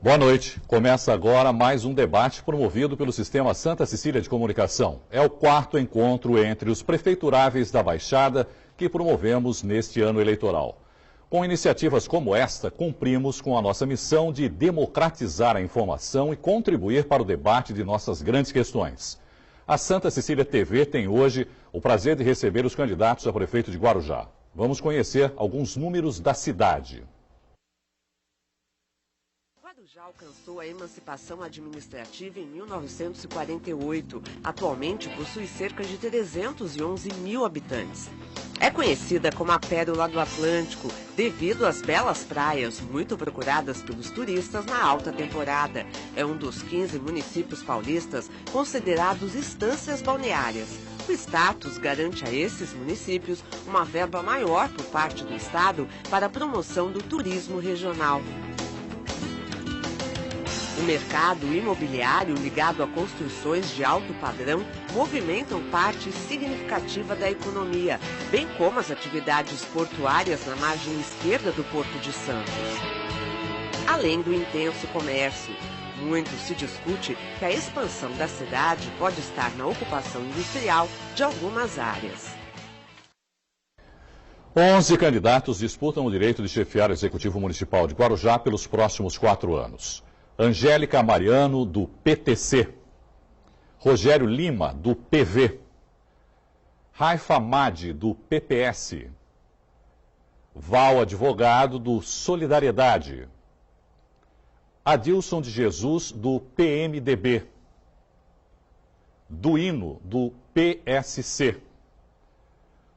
Boa noite. Começa agora mais um debate promovido pelo Sistema Santa Cecília de Comunicação. É o quarto encontro entre os prefeituráveis da Baixada que promovemos neste ano eleitoral. Com iniciativas como esta, cumprimos com a nossa missão de democratizar a informação e contribuir para o debate de nossas grandes questões. A Santa Cecília TV tem hoje o prazer de receber os candidatos a prefeito de Guarujá. Vamos conhecer alguns números da cidade. Guarujá alcançou a emancipação administrativa em 1948. Atualmente possui cerca de 311 mil habitantes. É conhecida como a Pérola do Atlântico, devido às belas praias, muito procuradas pelos turistas na alta temporada. É um dos 15 municípios paulistas considerados estâncias balneárias. O status garante a esses municípios uma verba maior por parte do Estado para a promoção do turismo regional. O mercado imobiliário ligado a construções de alto padrão movimentam parte significativa da economia, bem como as atividades portuárias na margem esquerda do Porto de Santos. Além do intenso comércio, muito se discute que a expansão da cidade pode estar na ocupação industrial de algumas áreas. 11 candidatos disputam o direito de chefiar o Executivo Municipal de Guarujá pelos próximos 4 anos. Angélica Mariano, do PTC. Rogério Lima, do PV. Raifa Madi, do PPS. Val Advogado, do Solidariedade. Adilson de Jesus, do PMDB. Duino, do PSC.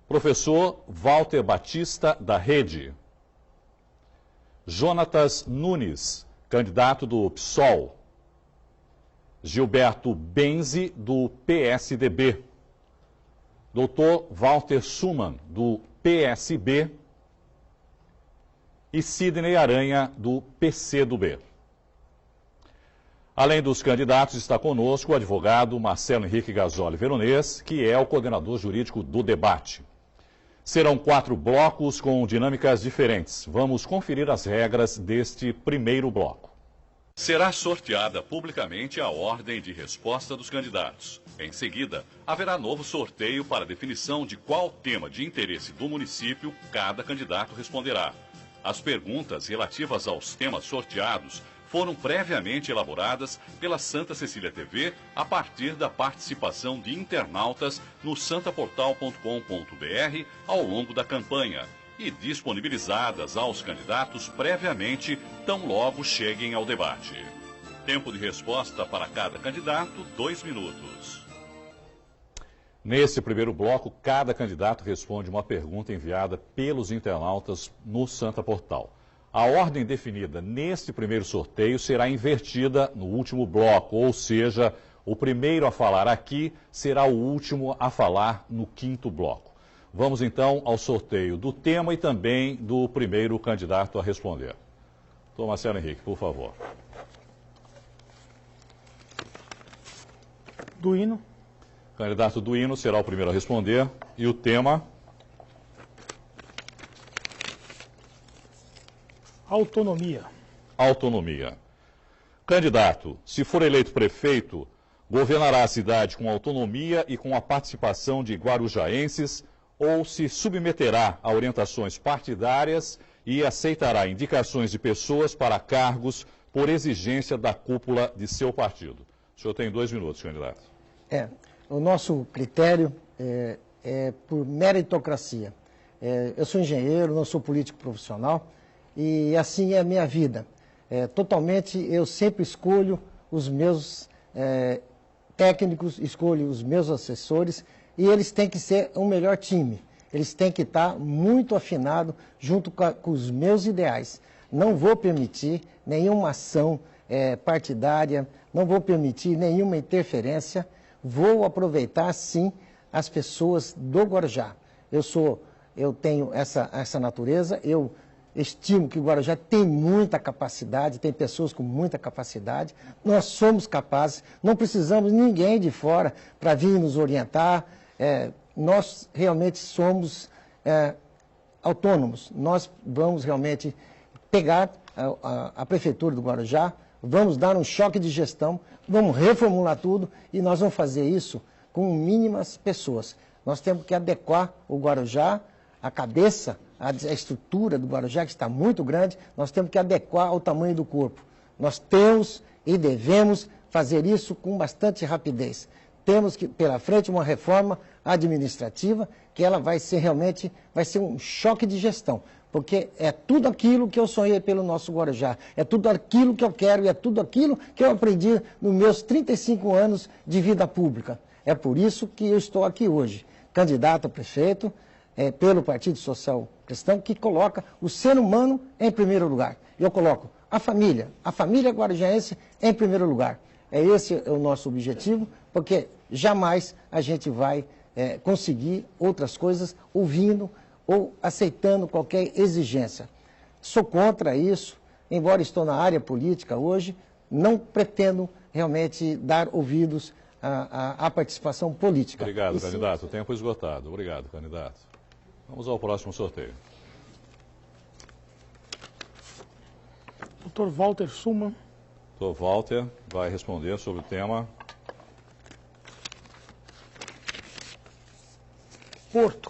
Professor Walter Batista, da Rede. Jonatas Nunes, candidato do PSOL. Gilberto Benzi, do PSDB. Dr. Walter Suman, do PSB. E Sidney Aranha, do PCdoB. Além dos candidatos, está conosco o advogado Marcelo Henrique Gasoli Veronês, que é o coordenador jurídico do debate. Serão 4 blocos com dinâmicas diferentes. Vamos conferir as regras deste primeiro bloco. Será sorteada publicamente a ordem de resposta dos candidatos. Em seguida, haverá novo sorteio para definição de qual tema de interesse do município cada candidato responderá. As perguntas relativas aos temas sorteados foram previamente elaboradas pela Santa Cecília TV a partir da participação de internautas no santaportal.com.br ao longo da campanha e disponibilizadas aos candidatos previamente, tão logo cheguem ao debate. Tempo de resposta para cada candidato, 2 minutos. Nesse primeiro bloco, cada candidato responde uma pergunta enviada pelos internautas no Santa Portal. A ordem definida neste primeiro sorteio será invertida no último bloco, ou seja, o primeiro a falar aqui será o último a falar no 5º bloco. Vamos então ao sorteio do tema e também do primeiro candidato a responder. Doutor Marcelo Henrique, por favor. Duino. Candidato Duino será o primeiro a responder. E o tema? Autonomia. Autonomia. Candidato, se for eleito prefeito, governará a cidade com autonomia e com a participação de guarujaenses ou se submeterá a orientações partidárias e aceitará indicações de pessoas para cargos por exigência da cúpula de seu partido? O senhor tem 2 minutos, candidato. O nosso critério é por meritocracia. Eu sou engenheiro, não sou político profissional. E assim é a minha vida. Totalmente, eu sempre escolho os meus técnicos, escolho os meus assessores, e eles têm que ser um melhor time. Eles têm que estar muito afinados junto com os meus ideais. Não vou permitir nenhuma ação partidária, não vou permitir nenhuma interferência. Vou aproveitar, sim, as pessoas do Guarujá. Eu tenho essa natureza, eu estimo que o Guarujá tem muita capacidade, tem pessoas com muita capacidade. Nós somos capazes, não precisamos de ninguém de fora para vir nos orientar. Nós realmente somos autônomos. Nós vamos realmente pegar a Prefeitura do Guarujá vamos dar um choque de gestão, vamos reformular tudo e nós vamos fazer isso com mínimas pessoas. Nós temos que adequar o Guarujá, a cabeça, a estrutura do Guarujá, que está muito grande, nós temos que adequar ao tamanho do corpo. Nós temos e devemos fazer isso com bastante rapidez. Temos que, pela frente, uma reforma administrativa, que ela vai ser realmente, vai ser um choque de gestão, porque é tudo aquilo que eu sonhei pelo nosso Guarujá, é tudo aquilo que eu quero e é tudo aquilo que eu aprendi nos meus 35 anos de vida pública. É por isso que eu estou aqui hoje, candidato a prefeito, pelo Partido Social Cristão, que coloca o ser humano em primeiro lugar. Eu coloco a família guarujaense em primeiro lugar. Esse é o nosso objetivo, porque jamais a gente vai conseguir outras coisas ouvindo ou aceitando qualquer exigência. Sou contra isso, embora estou na área política hoje, não pretendo realmente dar ouvidos à participação política. Obrigado, candidato. O tempo esgotado. Obrigado, candidato. Vamos ao próximo sorteio. Dr. Walter Suman. Dr. Walter vai responder sobre o tema Porto.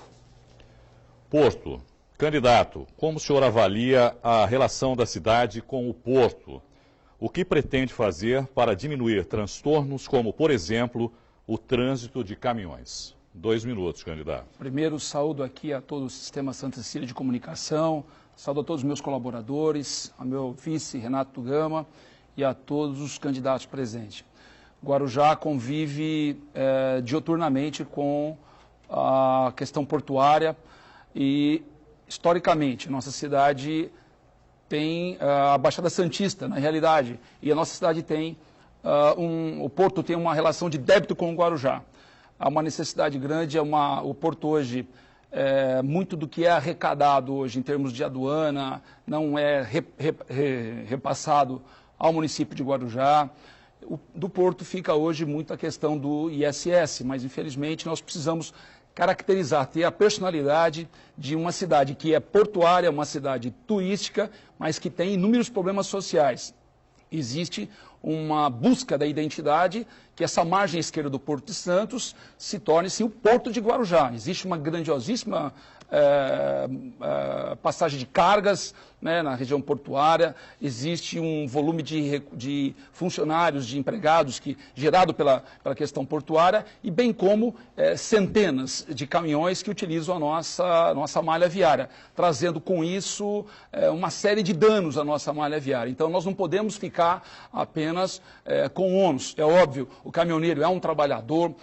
Porto. Candidato, como o senhor avalia a relação da cidade com o porto? O que pretende fazer para diminuir transtornos como, por exemplo, o trânsito de caminhões? 2 minutos, candidato. Primeiro, saúdo aqui a todo o Sistema Santa Cecília de Comunicação, saúdo a todos os meus colaboradores, ao meu vice, Renato Gama, e a todos os candidatos presentes. Guarujá convive diuturnamente com a questão portuária e, historicamente, nossa cidade tem a Baixada Santista, na realidade, e a nossa cidade tem, o porto tem uma relação de débito com o Guarujá. Há uma necessidade grande, o porto hoje, muito do que é arrecadado hoje em termos de aduana, não é repassado ao município de Guarujá. Do porto fica hoje muito a questão do ISS, mas infelizmente nós precisamos caracterizar, ter a personalidade de uma cidade que é portuária, uma cidade turística, mas que tem inúmeros problemas sociais. Existe uma busca da identidade que essa margem esquerda do Porto de Santos se torne-se o Porto de Guarujá. Existe uma grandiosíssima passagem de cargas, né, na região portuária, existe um volume de funcionários, de empregados gerado pela questão portuária, e bem como centenas de caminhões que utilizam a nossa malha viária, trazendo com isso uma série de danos à nossa malha viária. Então nós não podemos ficar apenas com ônus. É óbvio, o caminhoneiro é um trabalhador,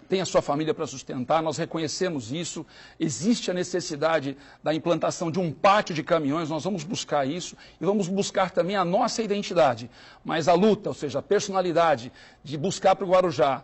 tem a sua família para sustentar, nós reconhecemos isso, existe a necessidade da implantação de um pátio de caminhões, nós vamos buscar isso e vamos buscar também a nossa identidade. Mas a luta, ou seja, a personalidade de buscar para o Guarujá,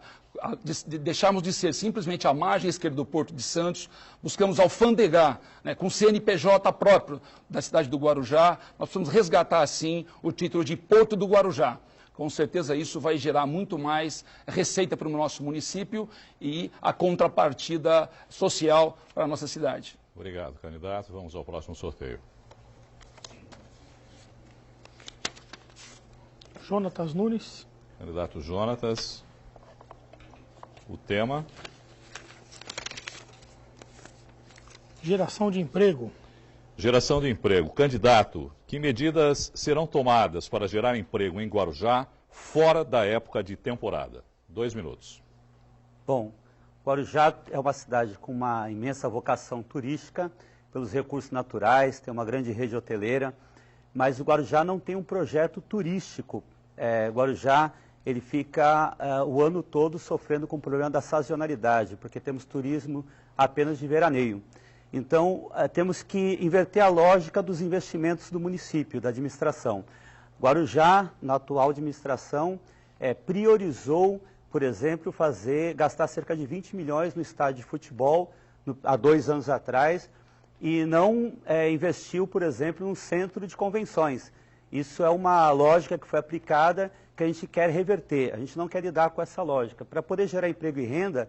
de deixarmos de ser simplesmente a margem esquerda do Porto de Santos, buscamos alfandegar, né, com CNPJ próprio da cidade do Guarujá, nós precisamos resgatar, assim, o título de Porto do Guarujá. Com certeza isso vai gerar muito mais receita para o nosso município e a contrapartida social para a nossa cidade. Obrigado, candidato. Vamos ao próximo sorteio. Jonatas Nunes. Candidato Jonatas. O tema? Geração de emprego. Geração de emprego. Candidato, que medidas serão tomadas para gerar emprego em Guarujá fora da época de temporada? 2 minutos. Bom, Guarujá é uma cidade com uma imensa vocação turística, pelos recursos naturais, tem uma grande rede hoteleira, mas o Guarujá não tem um projeto turístico. Guarujá, ele fica o ano todo sofrendo com o problema da sazonalidade, porque temos turismo apenas de veraneio. Então, temos que inverter a lógica dos investimentos do município, da administração. Guarujá, na atual administração, priorizou, por exemplo, gastar cerca de 20 milhões no estádio de futebol há 2 anos atrás e não investiu, por exemplo, num centro de convenções. Isso é uma lógica que foi aplicada que a gente quer reverter. A gente não quer lidar com essa lógica. Para poder gerar emprego e renda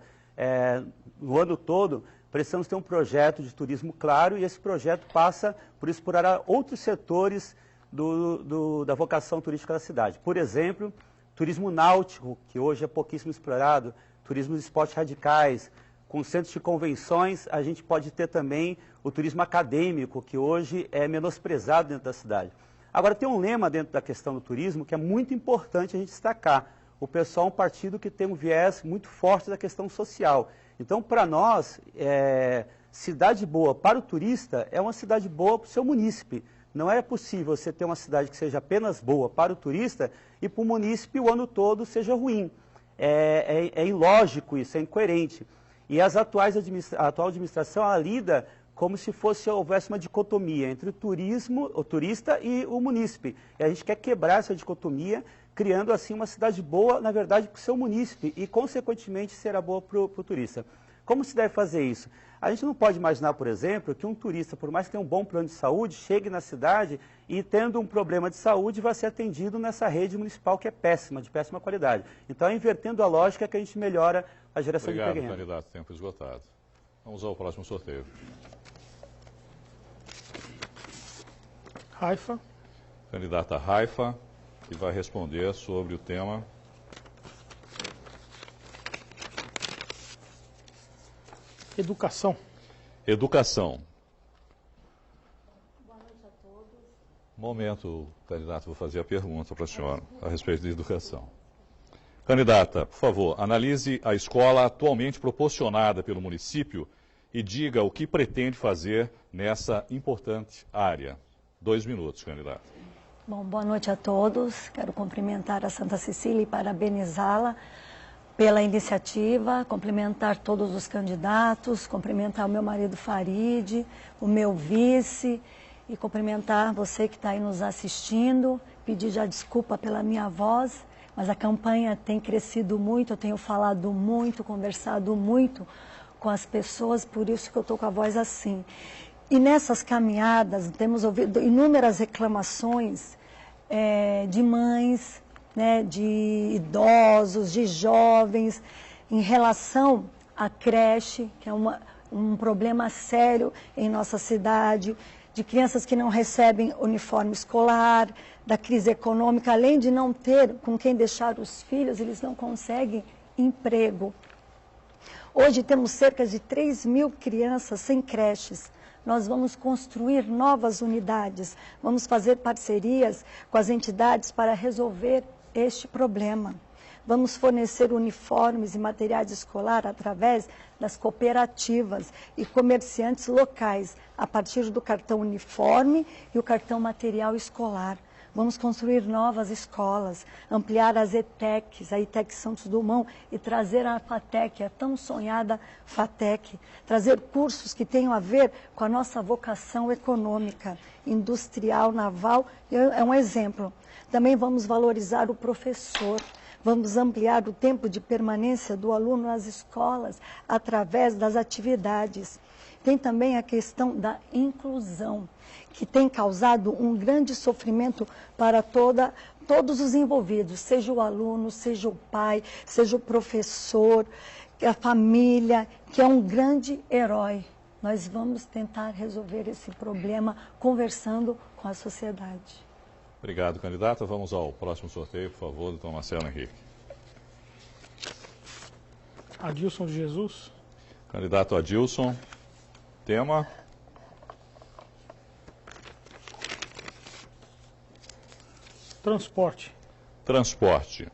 no ano todo, precisamos ter um projeto de turismo claro e esse projeto passa por explorar outros setores da vocação turística da cidade. Por exemplo, turismo náutico, que hoje é pouquíssimo explorado, turismo de esportes radicais, com centros de convenções, a gente pode ter também o turismo acadêmico, que hoje é menosprezado dentro da cidade. Agora, tem um lema dentro da questão do turismo que é muito importante a gente destacar. O PSOL é um partido que tem um viés muito forte da questão social. Então, para nós, cidade boa para o turista é uma cidade boa para o seu munícipe. Não é possível você ter uma cidade que seja apenas boa para o turista e para o munícipe o ano todo seja ruim. É ilógico isso, é incoerente. E a atual administração ela lida como se houvesse uma dicotomia entre o turista e o munícipe. E a gente quer quebrar essa dicotomia, criando assim uma cidade boa, na verdade, para o seu munícipe e, consequentemente, será boa para o turista. Como se deve fazer isso? A gente não pode imaginar, por exemplo, que um turista, por mais que tenha um bom plano de saúde, chegue na cidade e, tendo um problema de saúde, vai ser atendido nessa rede municipal que é péssima, de péssima qualidade. Então, invertendo a lógica que a gente melhora a geração de emprego. Obrigado, candidato. Tempo esgotado. Vamos ao próximo sorteio. Haifa. Candidata Haifa, que vai responder sobre o tema Educação. educação. Boa noite a todos. Momento, candidato, vou fazer a pergunta para a senhora a respeito de educação. Candidata, por favor, analise a escola atualmente proporcionada pelo município e diga o que pretende fazer nessa importante área. 2 minutos, candidata. Bom, boa noite a todos. Quero cumprimentar a Santa Cecília e parabenizá-la pela iniciativa, cumprimentar todos os candidatos, cumprimentar o meu marido Farid, o meu vice e cumprimentar você que está aí nos assistindo, pedir já desculpa pela minha voz, mas a campanha tem crescido muito, eu tenho falado muito, conversado muito com as pessoas, por isso que eu estou com a voz assim. E nessas caminhadas temos ouvido inúmeras reclamações de mães, né, de idosos, de jovens, em relação à creche, que é um problema sério em nossa cidade, de crianças que não recebem uniforme escolar, da crise econômica, além de não ter com quem deixar os filhos, eles não conseguem emprego. Hoje temos cerca de 3.000 crianças sem creches. Nós vamos construir novas unidades, vamos fazer parcerias com as entidades para resolver este problema. Vamos fornecer uniformes e materiais escolares através das cooperativas e comerciantes locais, a partir do cartão uniforme e o cartão material escolar. Vamos construir novas escolas, ampliar as ETECs, a ITEC Santos Dumont, e trazer a FATEC, a tão sonhada FATEC, trazer cursos que tenham a ver com a nossa vocação econômica, industrial, naval, é um exemplo. Também vamos valorizar o professor, vamos ampliar o tempo de permanência do aluno nas escolas através das atividades. Tem também a questão da inclusão, que tem causado um grande sofrimento para todos os envolvidos, seja o aluno, seja o pai, seja o professor, a família, que é um grande herói. Nós vamos tentar resolver esse problema conversando com a sociedade. Obrigado, candidata. Vamos ao próximo sorteio, por favor, doutor Marcelo Henrique. Adilson de Jesus. Candidato Adilson. Tema. Transporte. Transporte.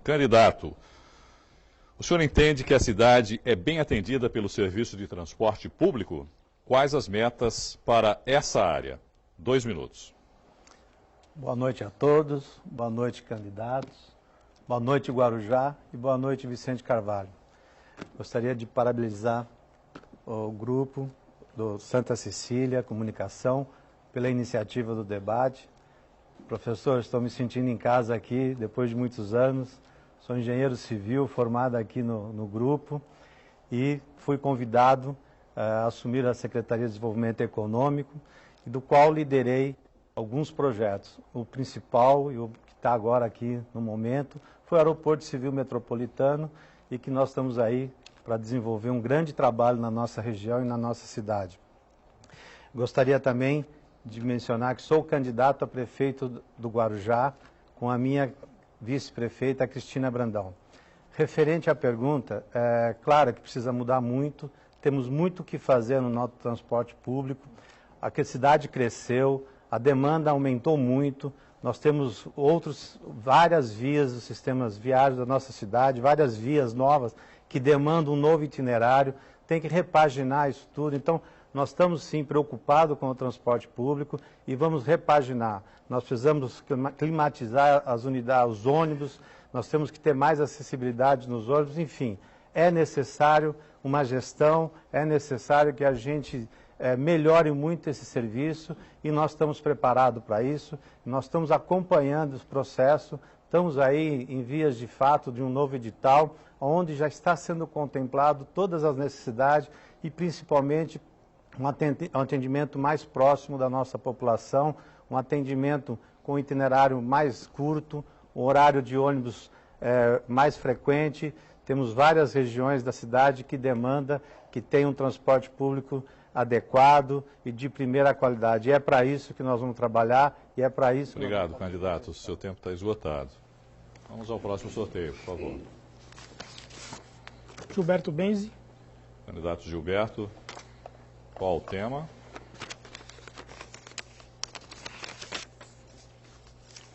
Candidato, o senhor entende que a cidade é bem atendida pelo serviço de transporte público? Quais as metas para essa área? 2 minutos. Boa noite a todos, boa noite, candidatos, boa noite, Guarujá, e boa noite, Vicente Carvalho. Gostaria de parabenizar o grupo do Santa Cecília Comunicação pela iniciativa do debate. Professor, estou me sentindo em casa aqui depois de muitos anos. Sou engenheiro civil formado aqui no grupo e fui convidado a assumir a Secretaria de Desenvolvimento Econômico, e do qual liderei alguns projetos. O principal e o que está agora aqui no momento foi o Aeroporto Civil Metropolitano, e que nós estamos aí para desenvolver um grande trabalho na nossa região e na nossa cidade. Gostaria também de mencionar que sou candidato a prefeito do Guarujá com a minha vice-prefeita, Cristina Brandão. Referente à pergunta, é claro que precisa mudar muito, temos muito o que fazer no nosso transporte público, a cidade cresceu, a demanda aumentou muito, nós temos várias vias dos sistemas viários da nossa cidade, várias vias novas que demandam um novo itinerário, tem que repaginar isso tudo. Então, nós estamos sim preocupados com o transporte público e vamos repaginar. Nós precisamos climatizar as unidades, os ônibus, nós temos que ter mais acessibilidade nos ônibus, enfim, é necessário uma gestão, é necessário que a gente melhore muito esse serviço e nós estamos preparados para isso, nós estamos acompanhando o processo, estamos aí em vias de fato de um novo edital, onde já está sendo contemplado todas as necessidades e principalmente um atendimento mais próximo da nossa população, um atendimento com itinerário mais curto, um horário de ônibus mais frequente. Temos várias regiões da cidade que demandam que tenha um transporte público adequado e de primeira qualidade. E é para isso que nós vamos trabalhar e é para isso... Obrigado, candidato. O seu tempo está esgotado. Vamos ao próximo sorteio, por favor. Gilberto Benzi. Candidato Gilberto, qual o tema?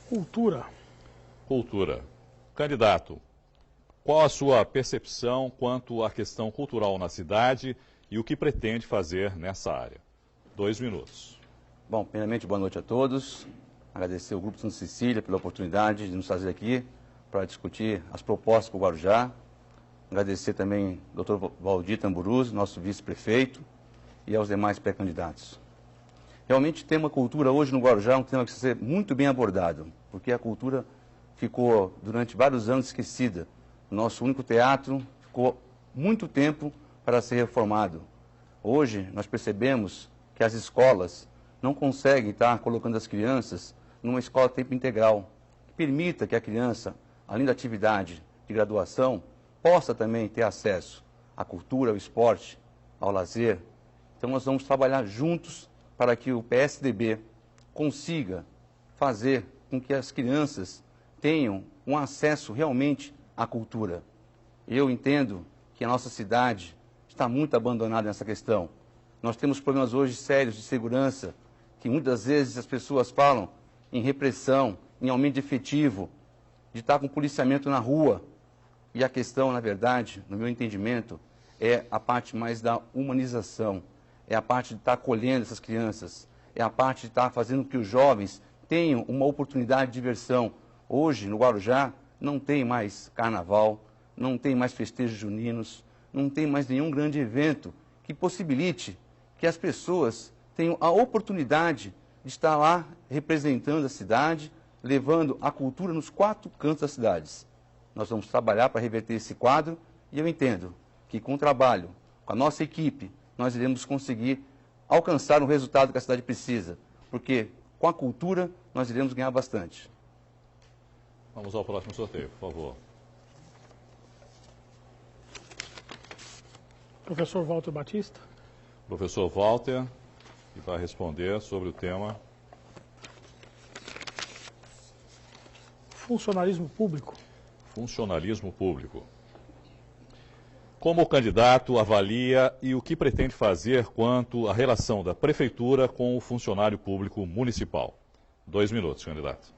Cultura. Cultura. Candidato, qual a sua percepção quanto à questão cultural na cidade e o que pretende fazer nessa área? 2 minutos. Bom, primeiramente, boa noite a todos. Agradecer ao Grupo Santa Cecília pela oportunidade de nos trazer aqui para discutir as propostas para o Guarujá. Agradecer também ao Dr. Valdir Tamburuzzi, nosso vice-prefeito, e aos demais pré-candidatos. Realmente, o tema cultura hoje no Guarujá é um tema que precisa ser muito bem abordado, porque a cultura ficou durante vários anos esquecida. O nosso único teatro ficou muito tempo para ser reformado. Hoje, nós percebemos que as escolas não conseguem estar colocando as crianças numa escola de tempo integral, que permita que a criança, além da atividade de graduação, possa também ter acesso à cultura, ao esporte, ao lazer. Então, nós vamos trabalhar juntos para que o PSDB consiga fazer com que as crianças tenham um acesso realmente à cultura. Eu entendo que a nossa cidade está muito abandonada nessa questão. Nós temos problemas hoje sérios de segurança, que muitas vezes as pessoas falam em repressão, em aumento de efetivo, de estar com policiamento na rua. E a questão, na verdade, no meu entendimento, é a parte mais da humanização, é a parte de estar acolhendo essas crianças, é a parte de estar fazendo com que os jovens tenham uma oportunidade de diversão. Hoje, no Guarujá, não tem mais carnaval, não tem mais festejos juninos, não tem mais nenhum grande evento que possibilite que as pessoas tenham a oportunidade de estar lá representando a cidade, levando a cultura nos 4 cantos das cidades. Nós vamos trabalhar para reverter esse quadro e eu entendo que com o trabalho, com a nossa equipe, nós iremos conseguir alcançar um resultado que a cidade precisa, porque com a cultura nós iremos ganhar bastante. Vamos ao próximo sorteio, por favor. Professor Walter Batista. Professor Walter, que vai responder sobre o tema funcionalismo público. Funcionalismo público. Como o candidato avalia e o que pretende fazer quanto à relação da prefeitura com o funcionário público municipal? 2 minutos, candidato.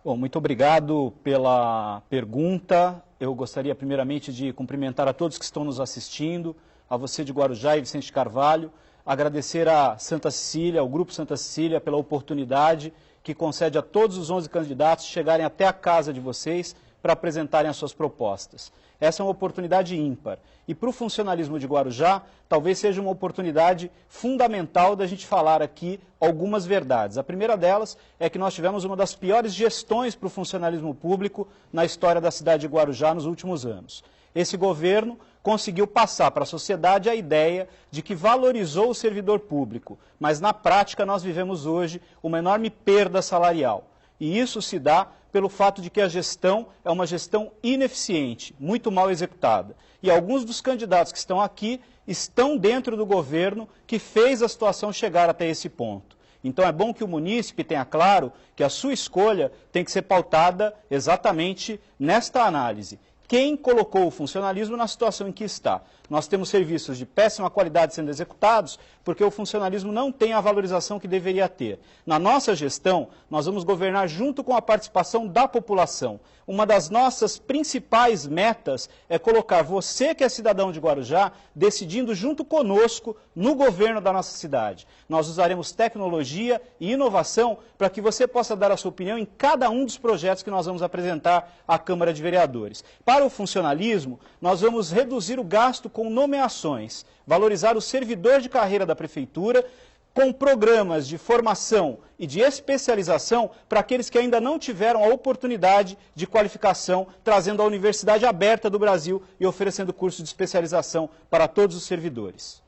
Bom, muito obrigado pela pergunta. Eu gostaria primeiramente de cumprimentar a todos que estão nos assistindo, a você de Guarujá e Vicente Carvalho, agradecer a Santa Cecília, ao Grupo Santa Cecília, pela oportunidade que concede a todos os 11 candidatos chegarem até a casa de vocês para apresentarem as suas propostas. Essa é uma oportunidade ímpar. E para o funcionalismo de Guarujá, talvez seja uma oportunidade fundamental da gente falar aqui algumas verdades. A primeira delas é que nós tivemos uma das piores gestões para o funcionalismo público na história da cidade de Guarujá nos últimos anos. Esse governo conseguiu passar para a sociedade a ideia de que valorizou o servidor público, mas na prática nós vivemos hoje uma enorme perda salarial. E isso se dá pelo fato de que a gestão é uma gestão ineficiente, muito mal executada. E alguns dos candidatos que estão aqui estão dentro do governo que fez a situação chegar até esse ponto. Então é bom que o munícipe tenha claro que a sua escolha tem que ser pautada exatamente nesta análise. Quem colocou o funcionalismo na situação em que está? Nós temos serviços de péssima qualidade sendo executados porque o funcionalismo não tem a valorização que deveria ter. Na nossa gestão, nós vamos governar junto com a participação da população. Uma das nossas principais metas é colocar você, que é cidadão de Guarujá, decidindo junto conosco no governo da nossa cidade. Nós usaremos tecnologia e inovação para que você possa dar a sua opinião em cada um dos projetos que nós vamos apresentar à Câmara de Vereadores. Para o funcionalismo, nós vamos reduzir o gasto com nomeações, valorizar o servidor de carreira da Prefeitura, com programas de formação e de especialização para aqueles que ainda não tiveram a oportunidade de qualificação, trazendo a Universidade Aberta do Brasil e oferecendo curso de especialização para todos os servidores.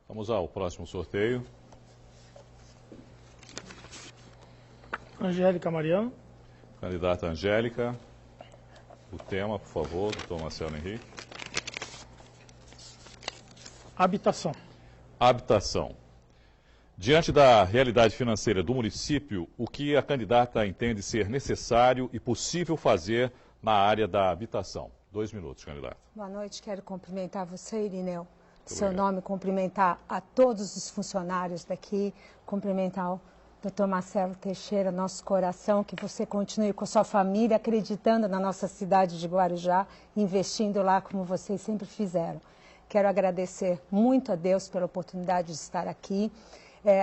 Vamos ao próximo sorteio. Angélica Mariano. Candidata Angélica. O tema, por favor, doutor Marcelo Henrique. Habitação. Habitação. Diante da realidade financeira do município, o que a candidata entende ser necessário e possível fazer na área da habitação? 2 minutos, candidata. Boa noite, quero cumprimentar você, Irineu. Seu nome, cumprimentar a todos os funcionários daqui, cumprimentar o Dr. Marcelo Teixeira, nosso coração, que você continue com a sua família, acreditando na nossa cidade de Guarujá, investindo lá como vocês sempre fizeram. Quero agradecer muito a Deus pela oportunidade de estar aqui,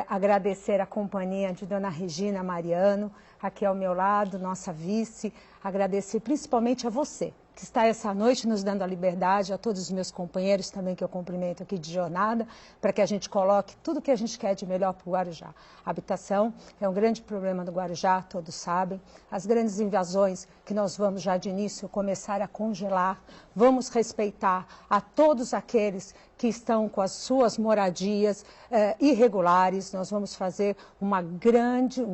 agradecer a companhia de Dona Regina Mariano, aqui ao meu lado, nossa vice, agradecer principalmente a você, que está essa noite nos dando a liberdade, a todos os meus companheiros também que eu cumprimento aqui de jornada, para que a gente coloque tudo que a gente quer de melhor para o Guarujá. A habitação é um grande problema do Guarujá, todos sabem. As grandes invasões que nós vamos já de início começar a congelar, vamos respeitar a todos aqueles que estão com as suas moradias irregulares. Nós vamos fazer um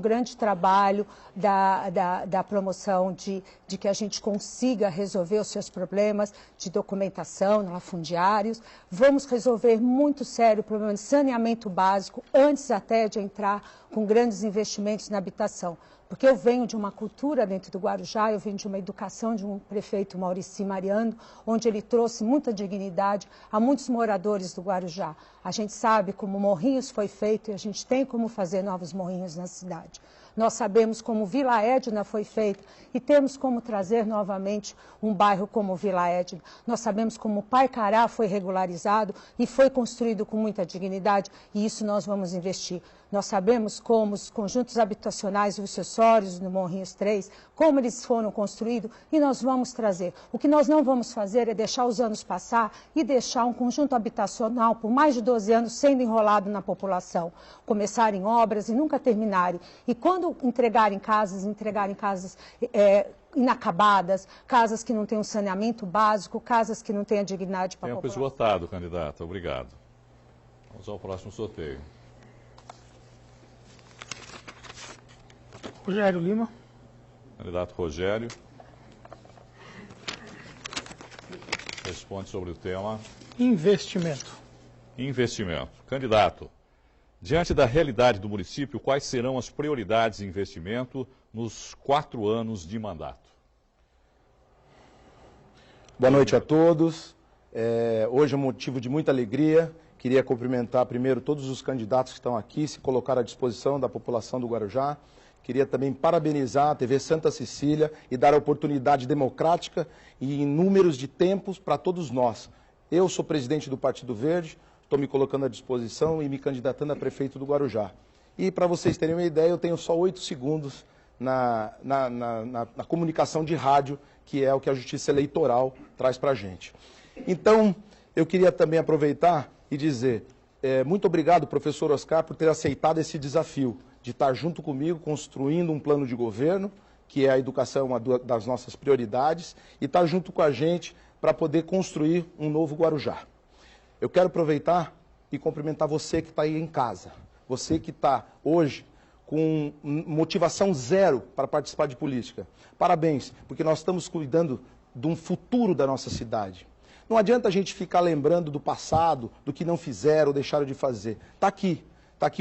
grande trabalho da promoção de que a gente consiga resolver os seus problemas de documentação, latifundiários. Vamos resolver muito sério o problema de saneamento básico antes até de entrar com grandes investimentos na habitação. Porque eu venho de uma cultura dentro do Guarujá, eu venho de uma educação de um prefeito, Maurici Mariano, onde ele trouxe muita dignidade a muitos moradores do Guarujá. A gente sabe como Morrinhos foi feito e a gente tem como fazer novos Morrinhos na cidade. Nós sabemos como Vila Edna foi feita e temos como trazer novamente um bairro como Vila Edna. Nós sabemos como Paicará foi regularizado e foi construído com muita dignidade e isso nós vamos investir. Nós sabemos como os conjuntos habitacionais e os acessórios no Morrinhos 3, como eles foram construídos e nós vamos trazer. O que nós não vamos fazer é deixar os anos passar e deixar um conjunto habitacional por mais de 12 anos sendo enrolado na população. Começarem obras e nunca terminarem. E quando entregarem casas inacabadas, casas que não têm um saneamento básico, casas que não têm a dignidade para a população. Tempo esgotado, candidata. Obrigado. Vamos ao próximo sorteio. Rogério Lima. Candidato Rogério. Responde sobre o tema. Investimento. Investimento. Candidato, diante da realidade do município, quais serão as prioridades de investimento nos 4 anos de mandato? Boa noite a todos. Hoje é um motivo de muita alegria. Queria cumprimentar primeiro todos os candidatos que estão aqui, se colocaram à disposição da população do Guarujá. Queria também parabenizar a TV Santa Cecília e dar a oportunidade democrática e em números de tempos para todos nós. Eu sou presidente do Partido Verde, estou me colocando à disposição e me candidatando a prefeito do Guarujá. E para vocês terem uma ideia, eu tenho só 8 segundos na comunicação de rádio, que é o que a Justiça Eleitoral traz para a gente. Então, eu queria também aproveitar e dizer muito obrigado, professor Oscar, por ter aceitado esse desafio de estar junto comigo, construindo um plano de governo, que é a educação, uma das nossas prioridades, e estar junto com a gente para poder construir um novo Guarujá. Eu quero aproveitar e cumprimentar você que está aí em casa, você que está hoje com motivação zero para participar de política. Parabéns, porque nós estamos cuidando de um futuro da nossa cidade. Não adianta a gente ficar lembrando do passado, do que não fizeram ou deixaram de fazer. Está aqui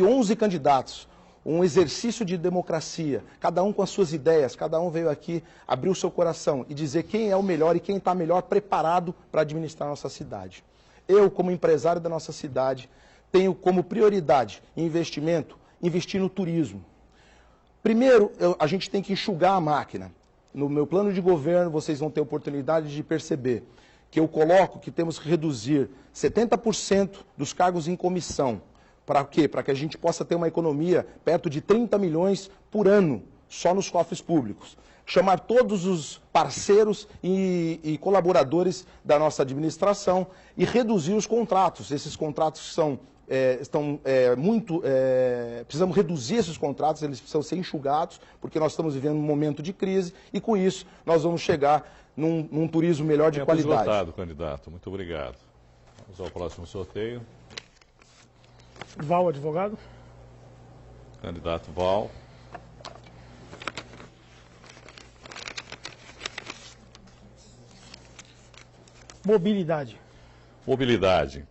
11 candidatos, um exercício de democracia, cada um com as suas ideias, cada um veio aqui abrir o seu coração e dizer quem é o melhor e quem está melhor preparado para administrar a nossa cidade. Eu, como empresário da nossa cidade, tenho como prioridade investimento, investir no turismo. Primeiro, a gente tem que enxugar a máquina. No meu plano de governo, vocês vão ter oportunidade de perceber que eu coloco que temos que reduzir 70% dos cargos em comissão. Para quê? Para que a gente possa ter uma economia perto de 30 milhões por ano, só nos cofres públicos. Chamar todos os parceiros e colaboradores da nossa administração e reduzir os contratos. Esses contratos precisamos reduzir esses contratos, eles precisam ser enxugados, porque nós estamos vivendo um momento de crise e com isso nós vamos chegar num turismo melhor de qualidade. Esgotado, candidato. Muito obrigado. Vamos ao próximo sorteio. Val, advogado. Candidato Val. Mobilidade. Mobilidade.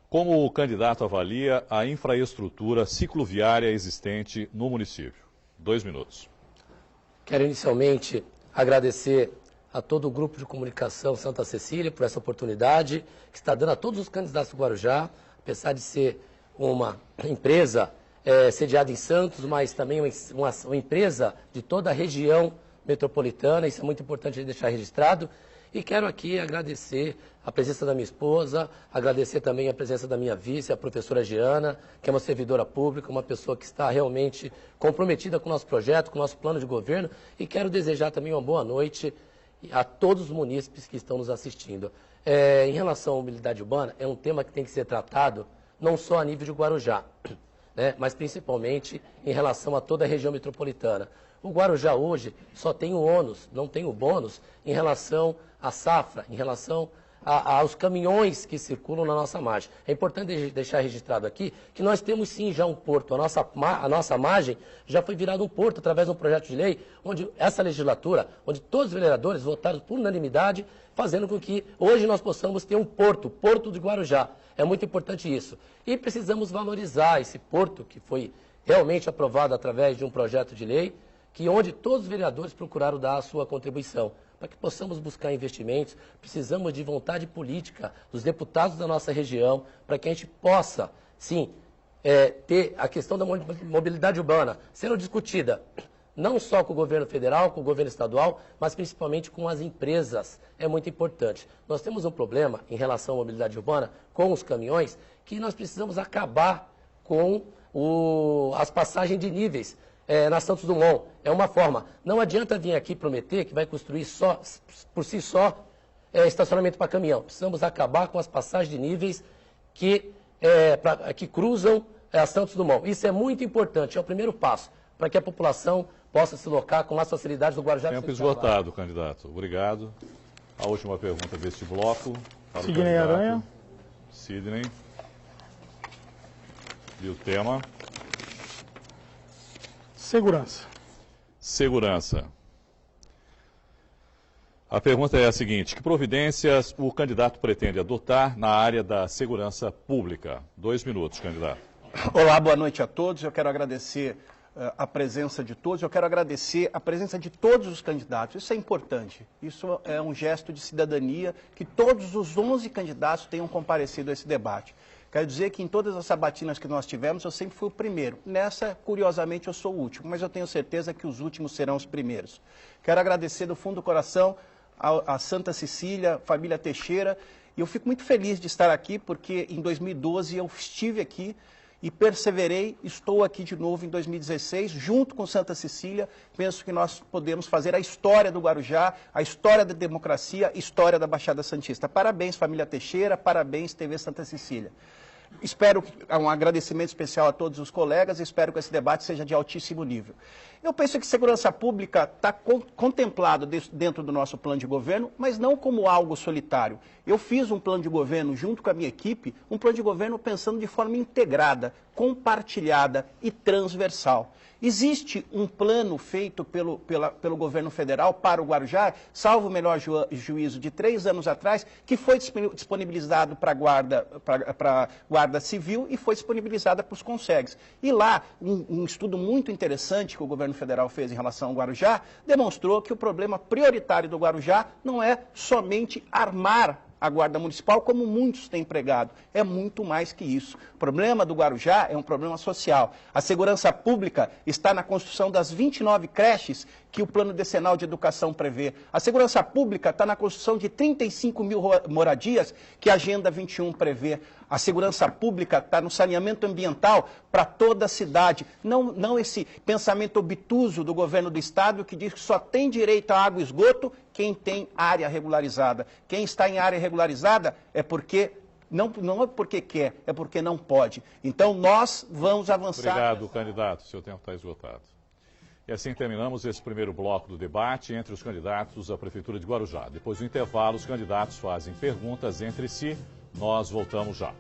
Como o candidato avalia a infraestrutura cicloviária existente no município? 2 minutos. Quero inicialmente agradecer a todo o grupo de comunicação Santa Cecília por essa oportunidade que está dando a todos os candidatos do Guarujá, apesar de ser uma empresa sediada em Santos, mas também uma empresa de toda a região metropolitana, isso é muito importante de deixar registrado. E quero aqui agradecer a presença da minha esposa, agradecer também a presença da minha vice, a professora Giana, que é uma servidora pública, uma pessoa que está realmente comprometida com o nosso projeto, com o nosso plano de governo, e quero desejar também uma boa noite a todos os munícipes que estão nos assistindo. Em relação à mobilidade urbana, é um tema que tem que ser tratado não só a nível de Guarujá, né, mas principalmente em relação a toda a região metropolitana. O Guarujá hoje só tem o ônus, não tem o bônus em relação à safra, em relação aos caminhões que circulam na nossa margem. É importante deixar registrado aqui que nós temos sim já um porto. A nossa margem já foi virada um porto através de um projeto de lei, onde essa legislatura, onde todos os vereadores votaram por unanimidade, fazendo com que hoje nós possamos ter um porto, Porto de Guarujá. É muito importante isso. E precisamos valorizar esse porto que foi realmente aprovado através de um projeto de lei, que onde todos os vereadores procuraram dar a sua contribuição. Para que possamos buscar investimentos, precisamos de vontade política dos deputados da nossa região, para que a gente possa, sim, ter a questão da mobilidade urbana sendo discutida, não só com o governo federal, com o governo estadual, mas principalmente com as empresas. É muito importante. Nós temos um problema em relação à mobilidade urbana com os caminhões, que nós precisamos acabar com as passagens de níveis. Na Santos Dumont, é uma forma. Não adianta vir aqui prometer que vai construir por si só estacionamento para caminhão. Precisamos acabar com as passagens de níveis que cruzam a Santos Dumont. Isso é muito importante, é o primeiro passo, para que a população possa se locar com mais facilidade do Guarujá. Tempo esgotado, candidato. Obrigado. A última pergunta deste bloco. Sidney Aranha. Sidney. E o tema? Segurança. Segurança. A pergunta é a seguinte: que providências o candidato pretende adotar na área da segurança pública? 2 minutos, candidato. Olá, boa noite a todos. Eu quero agradecer a presença de todos. Eu quero agradecer a presença de todos os candidatos. Isso é importante. Isso é um gesto de cidadania que todos os 11 candidatos tenham comparecido a esse debate. Quero dizer que em todas as sabatinas que nós tivemos, eu sempre fui o primeiro. Nessa, curiosamente, eu sou o último, mas eu tenho certeza que os últimos serão os primeiros. Quero agradecer do fundo do coração a Santa Cecília, família Teixeira, e eu fico muito feliz de estar aqui, porque em 2012 eu estive aqui e perseverei, estou aqui de novo em 2016, junto com Santa Cecília. Penso que nós podemos fazer a história do Guarujá, a história da democracia, a história da Baixada Santista. Parabéns, família Teixeira, parabéns, TV Santa Cecília. Espero um agradecimento especial a todos os colegas e espero que esse debate seja de altíssimo nível. Eu penso que segurança pública está contemplado dentro do nosso plano de governo, mas não como algo solitário. Eu fiz um plano de governo junto com a minha equipe, um plano de governo pensando de forma integrada, compartilhada e transversal. Existe um plano feito pelo governo federal para o Guarujá, salvo o melhor juízo, de 3 anos atrás, que foi disponibilizado para a Guarda Civil e foi disponibilizada para os Consegues. E lá, um estudo muito interessante que o governo federal fez em relação ao Guarujá, demonstrou que o problema prioritário do Guarujá não é somente armar a Guarda Municipal, como muitos têm pregado. É muito mais que isso. O problema do Guarujá é um problema social. A segurança pública está na construção das 29 creches que o Plano Decenal de Educação prevê. A segurança pública está na construção de 35 mil moradias que a Agenda 21 prevê. A segurança pública está no saneamento ambiental para toda a cidade. Não esse pensamento obtuso do governo do Estado que diz que só tem direito a água e esgoto quem tem área regularizada. Quem está em área regularizada é porque não é porque quer, é porque não pode. Então nós vamos avançar. Obrigado, candidato. Seu tempo está esgotado. E assim terminamos esse primeiro bloco do debate entre os candidatos à Prefeitura de Guarujá. Depois do intervalo, os candidatos fazem perguntas entre si. Nós voltamos já.